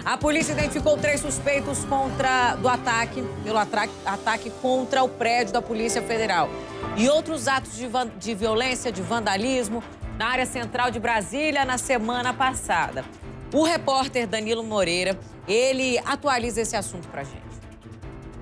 A polícia identificou 3 suspeitos pelo ataque contra o prédio da Polícia Federal. E outros atos de violência, de vandalismo, na área central de Brasília na semana passada. O repórter Danilo Moreira, ele atualiza esse assunto pra gente.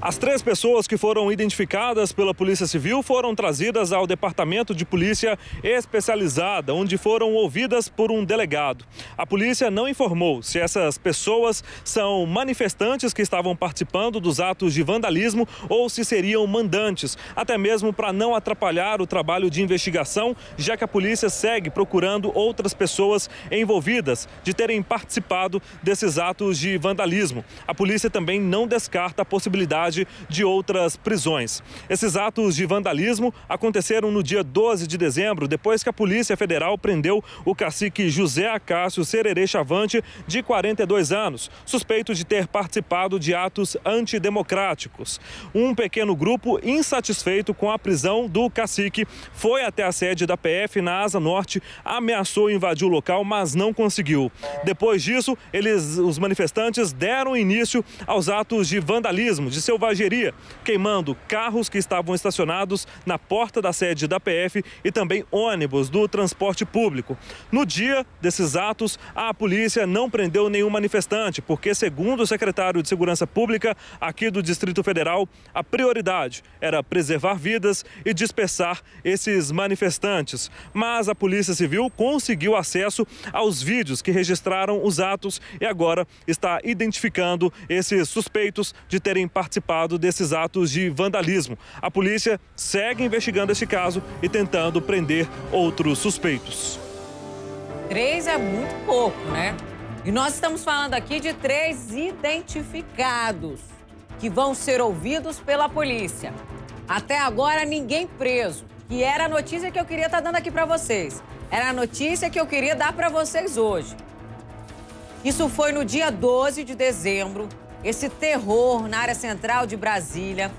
As 3 pessoas que foram identificadas pela Polícia Civil foram trazidas ao Departamento de Polícia Especializada, onde foram ouvidas por um delegado. A polícia não informou se essas pessoas são manifestantes que estavam participando dos atos de vandalismo ou se seriam mandantes, até mesmo para não atrapalhar o trabalho de investigação, já que a polícia segue procurando outras pessoas envolvidas de terem participado desses atos de vandalismo. A polícia também não descarta a possibilidade de outras prisões. Esses atos de vandalismo aconteceram no dia 12 de dezembro, depois que a Polícia Federal prendeu o cacique José Acácio Sererê Chavante, de 42 anos, suspeito de ter participado de atos antidemocráticos. Um pequeno grupo, insatisfeito com a prisão do cacique, foi até a sede da PF na Asa Norte, ameaçou invadir o local, mas não conseguiu. Depois disso, os manifestantes deram início aos atos de vandalismo, de selvageria, queimando carros que estavam estacionados na porta da sede da PF e também ônibus do transporte público. No dia desses atos, a polícia não prendeu nenhum manifestante, porque, segundo o secretário de Segurança Pública aqui do Distrito Federal, a prioridade era preservar vidas e dispersar esses manifestantes. Mas a Polícia Civil conseguiu acesso aos vídeos que registraram os atos e agora está identificando esses suspeitos de terem participado desses atos de vandalismo. A polícia segue investigando este caso e tentando prender outros suspeitos. 3 é muito pouco, né? E nós estamos falando aqui de 3 identificados que vão ser ouvidos pela polícia. Até agora, ninguém preso. Que era a notícia que eu queria estar dando aqui para vocês. Era a notícia que eu queria dar para vocês hoje. Isso foi no dia 12 de dezembro. Esse terror na área central de Brasília,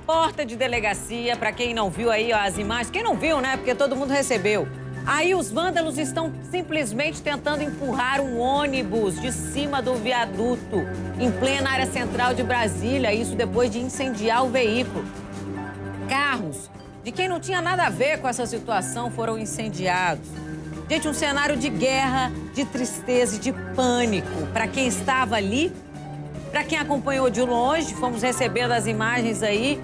porta de delegacia, para quem não viu aí ó, as imagens, quem não viu, né, porque todo mundo recebeu. Aí os vândalos estão simplesmente tentando empurrar um ônibus de cima do viaduto, em plena área central de Brasília, isso depois de incendiar o veículo. Carros de quem não tinha nada a ver com essa situação foram incendiados. Gente, um cenário de guerra, de tristeza e de pânico para quem estava ali. Para quem acompanhou de longe, fomos recebendo as imagens aí.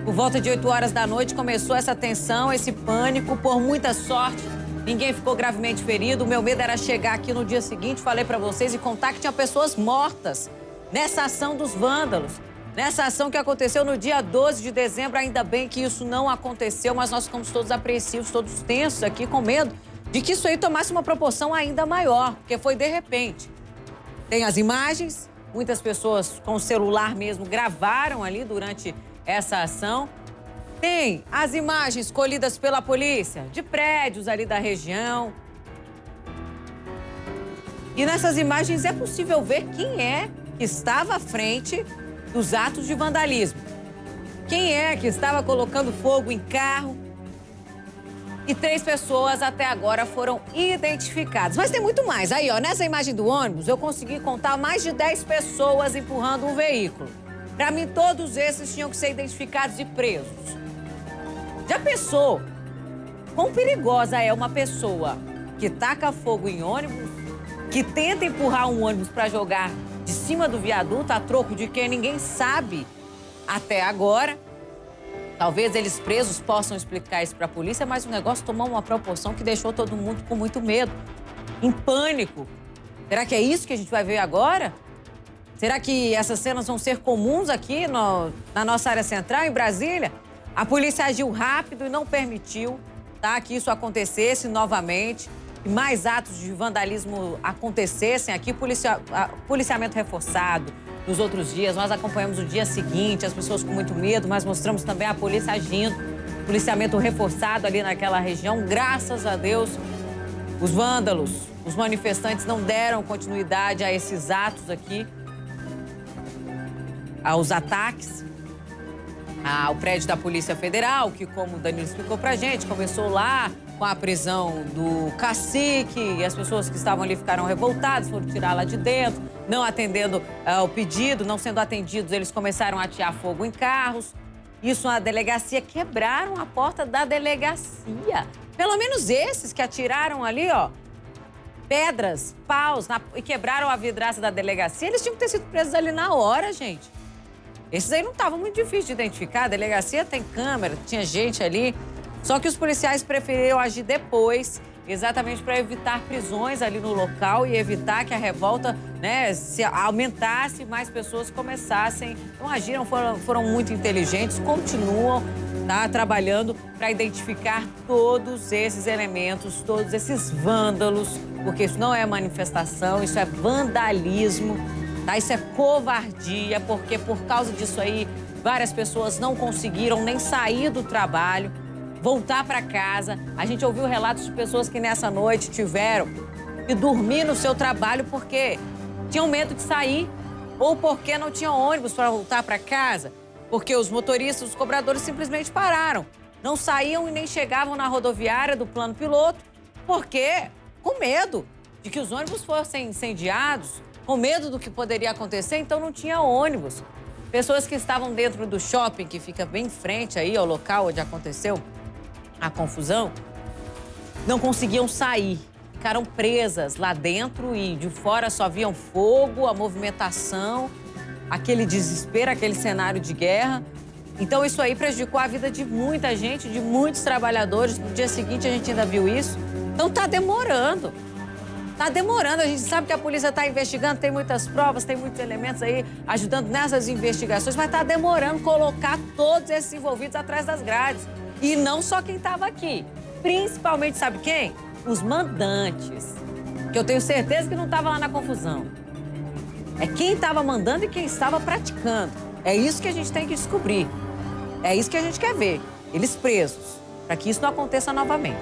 Por volta de 8 horas da noite começou essa tensão, esse pânico. Por muita sorte, ninguém ficou gravemente ferido. O meu medo era chegar aqui no dia seguinte, falei para vocês, e contar que tinha pessoas mortas nessa ação dos vândalos. Nessa ação que aconteceu no dia 12 de dezembro, ainda bem que isso não aconteceu, mas nós ficamos todos apreensivos, todos tensos aqui, com medo de que isso aí tomasse uma proporção ainda maior, porque foi de repente. Tem as imagens. Muitas pessoas com o celular mesmo gravaram ali durante essa ação. Tem as imagens colhidas pela polícia de prédios ali da região. E nessas imagens é possível ver quem é que estava à frente dos atos de vandalismo. Quem é que estava colocando fogo em carro. E 3 pessoas até agora foram identificadas. Mas tem muito mais. Aí, ó, nessa imagem do ônibus, eu consegui contar mais de 10 pessoas empurrando um veículo. Para mim, todos esses tinham que ser identificados e presos. Já pensou? Quão perigosa é uma pessoa que taca fogo em ônibus, que tenta empurrar um ônibus para jogar de cima do viaduto a troco de quem ninguém sabe até agora? Talvez eles presos possam explicar isso para a polícia, mas o negócio tomou uma proporção que deixou todo mundo com muito medo, em pânico. Será que é isso que a gente vai ver agora? Será que essas cenas vão ser comuns aqui na nossa área central, em Brasília? A polícia agiu rápido e não permitiu, tá, que isso acontecesse novamente, que mais atos de vandalismo acontecessem aqui, policiamento reforçado. Nos outros dias, nós acompanhamos o dia seguinte, as pessoas com muito medo, mas mostramos também a polícia agindo, policiamento reforçado ali naquela região. Graças a Deus, os vândalos, os manifestantes não deram continuidade a esses atos aqui, aos ataques ao prédio da Polícia Federal, que, como o Danilo explicou pra gente, começou lá com a prisão do cacique, e as pessoas que estavam ali ficaram revoltadas, foram tirar lá de dentro, não atendendo o pedido, não sendo atendidos, eles começaram a atear fogo em carros. Isso na delegacia, quebraram a porta da delegacia. Pelo menos esses que atiraram ali, ó, pedras, paus e quebraram a vidraça da delegacia, eles tinham que ter sido presos ali na hora, gente. Esses aí não estavam muito difíceis de identificar, a delegacia tem câmera, tinha gente ali. Só que os policiais preferiram agir depois, exatamente para evitar prisões ali no local e evitar que a revolta, né, se aumentasse e mais pessoas começassem. Então agiram, foram muito inteligentes, continuam trabalhando para identificar todos esses elementos, todos esses vândalos, porque isso não é manifestação, isso é vandalismo, tá? Isso é covardia, porque por causa disso aí várias pessoas não conseguiram nem sair do trabalho, voltar para casa. A gente ouviu relatos de pessoas que nessa noite tiveram que dormir no seu trabalho porque tinham medo de sair ou porque não tinham ônibus para voltar para casa, porque os motoristas, os cobradores simplesmente pararam. Não saíam e nem chegavam na rodoviária do plano piloto, porque com medo de que os ônibus fossem incendiados, com medo do que poderia acontecer, então não tinha ônibus. Pessoas que estavam dentro do shopping, que fica bem em frente aí ao local onde aconteceu a confusão, não conseguiam sair. Ficaram presas lá dentro e de fora só viam fogo, a movimentação, aquele desespero, aquele cenário de guerra. Então isso aí prejudicou a vida de muita gente, de muitos trabalhadores. No dia seguinte a gente ainda viu isso. Então tá demorando. Tá demorando. A gente sabe que a polícia está investigando, tem muitas provas, tem muitos elementos aí ajudando nessas investigações, mas tá demorando colocar todos esses envolvidos atrás das grades. E não só quem estava aqui. Principalmente, sabe quem? Os mandantes. Que eu tenho certeza que não estava lá na confusão. É quem estava mandando e quem estava praticando. É isso que a gente tem que descobrir. É isso que a gente quer ver. Eles presos, para que isso não aconteça novamente.